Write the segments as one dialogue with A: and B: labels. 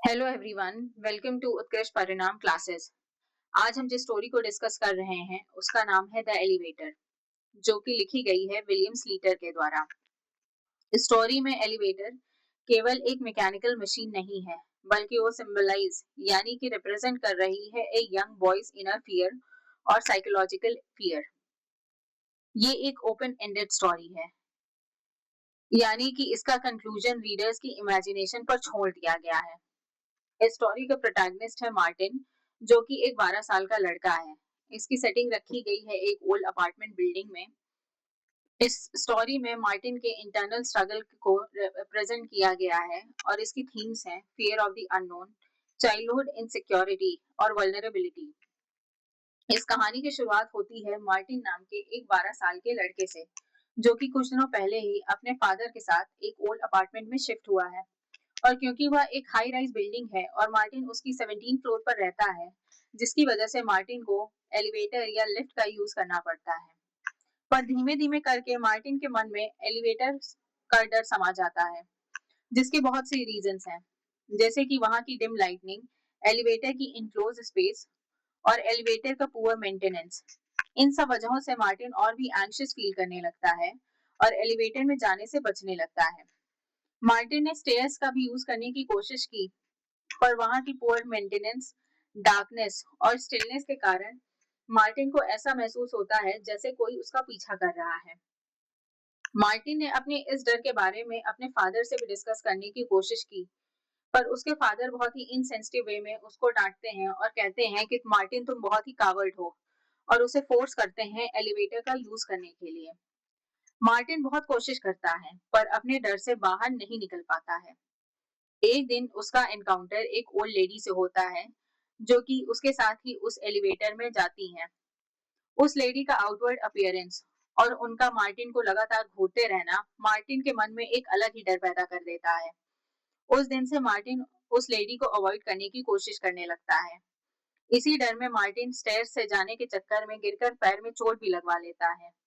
A: Hello everyone, welcome to उत्कृष्ट परिणाम classes. आज हम जिस स्टोरी को डिस्कस कर रहे हैं उसका नाम है द एलिवेटर, जो कि लिखी गई है विलियम स्लीटर के द्वारा। इस स्टोरी में एलिवेटर केवल एक मैकेनिकल मशीन नहीं है, बल्कि वो सिंबलाइज यानी कि रिप्रेजेंट कर रही है a young boys inner fear और साइकोलॉजिकल फियर। ये एक ओपन एंडेड स्टोरी है, यानी कि इसका कंक्लूजन रीडर्स की इमेजिनेशन पर छोड़ दिया गया है। इस स्टोरी का प्रोटैगनिस्ट है मार्टिन, जो कि एक 12 साल का लड़का है। इसकी सेटिंग रखी गई है एक ओल्ड अपार्टमेंट बिल्डिंग में। इस स्टोरी में मार्टिन के इंटरनल स्ट्रगल को प्रेजेंट किया गया है और इसकी थीम्स हैं fear of the unknown, childhood insecurity और वल्नरेबिलिटी। इस कहानी की शुरुआत होती है मार्टिन नाम के एक 12 साल के लड़के से, जो कि कुछ दिनों पहले ही अपने फादर के साथ एक ओल्ड अपार्टमेंट में शिफ्ट हुआ है। और क्योंकि वह एक हाई राइज बिल्डिंग है और मार्टिन उसकी 17 फ्लोर पर रहता है, जिसकी वजह से मार्टिन को एलिवेटर या लिफ्ट का यूज करना पड़ता है। पर धीमे धीमे करके मार्टिन के मन में एलिवेटर का डर समा जाता है, जिसके बहुत सी रीजंस हैं, जैसे कि वहां की डिम लाइटनिंग, एलिवेटर की इनक्लोज स्पेस और एलिवेटर का पुअर मेंटेनेंस। इन सब वजहों से मार्टिन और भी एंग्शियस फील करने लगता है और एलिवेटर में जाने से बचने लगता है। मार्टिन ने स्टेयर्स का भी यूज करने की कोशिश की, पर वहां की पुअर मेंटेनेंस, डार्कनेस और स्टिलनेस के कारण मार्टिन को ऐसा महसूस होता है जैसे कोई उसका पीछा कर रहा है। मार्टिन ने अपने इस डर के बारे में अपने फादर से भी डिस्कस करने की कोशिश की, पर उसके फादर बहुत ही इनसेंसिटिव वे में उसको डांटते हैं और कहते हैं कि मार्टिन तुम बहुत ही कावर्ड हो, और उसे फोर्स करते हैं एलिवेटर का यूज करने के लिए। मार्टिन बहुत कोशिश करता है, पर अपने डर से बाहर नहीं निकल पाता है। एक दिन उसका एनकाउंटर एक ओल्ड लेडी से होता है, जो कि उसके साथ ही उस एलिवेटर में जाती हैं। उस लेडी का आउटवर्ड अपीयरेंस और उनका मार्टिन को लगातार घूरते रहना मार्टिन के मन में एक अलग ही डर पैदा कर देता है। उस दिन से मार्टिन उस लेडी को अवॉइड करने की कोशिश करने लगता है। इसी डर में मार्टिन स्टेयर्स से जाने के चक्कर में गिरकर पैर में चोट भी लगवा लेता है।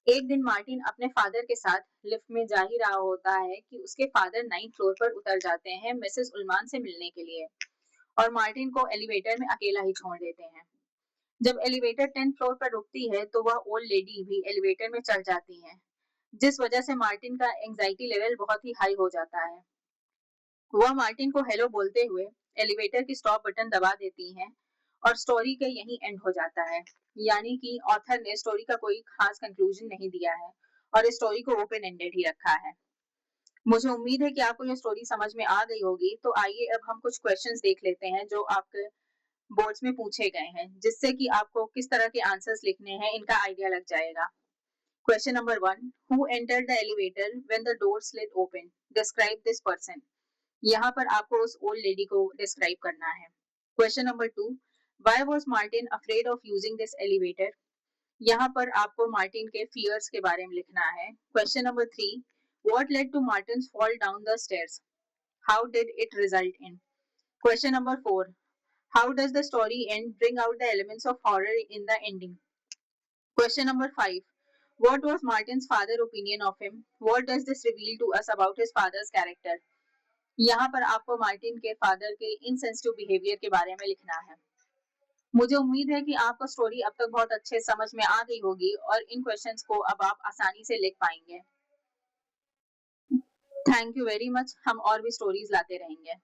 A: एक दिन मार्टिन अपने फादर के साथ लिफ्ट में जा ही रहा होता है कि उसके फादर 9th फ्लोर पर उतर जाते हैं मिसेस उल्मान से मिलने के लिए, और मार्टिन को एलिवेटर में अकेला ही छोड़ देते हैं। जब एलिवेटर 10th फ्लोर पर रुकती है तो वह ओल्ड लेडी भी एलिवेटर में चढ़ जाती है, जिस वजह से मार्टिन का एंजाइटी लेवल बहुत ही हाई हो जाता है। वह मार्टिन को हेलो बोलते हुए एलिवेटर की स्टॉप बटन दबा देती हैं और स्टोरी का यही एंड हो जाता है। यानी कि ऑथर ने स्टोरी का कोई खास कंक्लूजन नहीं दिया है और इस स्टोरी को ओपन एंडेड ही रखा है। मुझे उम्मीद है कि आपको ये स्टोरी समझ में आ गई होगी। तो आइए अब हम कुछ क्वेश्चंस देख लेते हैं जो आपके बोर्ड्स में पूछे गए हैं, जिससे कि आपको किस तरह के आंसर्स लिखने हैं इनका आइडिया लग जाएगा। Question number 1, who entered the elevator when the door slid open, describe this person. यहाँ पर आपको उस ओल्ड लेडी को डिस्क्राइब करना है। Question number 2, why was Martin afraid of using this elevator. यहाँ पर आपको मार्टिन के फियर्स के बारे में लिखना है। Question number 3, what led to Martin's fall down the stairs, how did it result in. Question number 4, how does the story end bring out the elements of horror in the ending. Question number 5, what was Martin's father opinion of him, what does this reveal to us about his father's character। यहाँ पर आपको Martin के father के insensitive behaviour के बारे में लिखना है। मुझे उम्मीद है कि आपको स्टोरी अब तक बहुत अच्छे समझ में आ गई होगी और इन क्वेश्चंस को अब आप आसानी से लिख पाएंगे। Thank you very much. हम और भी स्टोरीज लाते रहेंगे।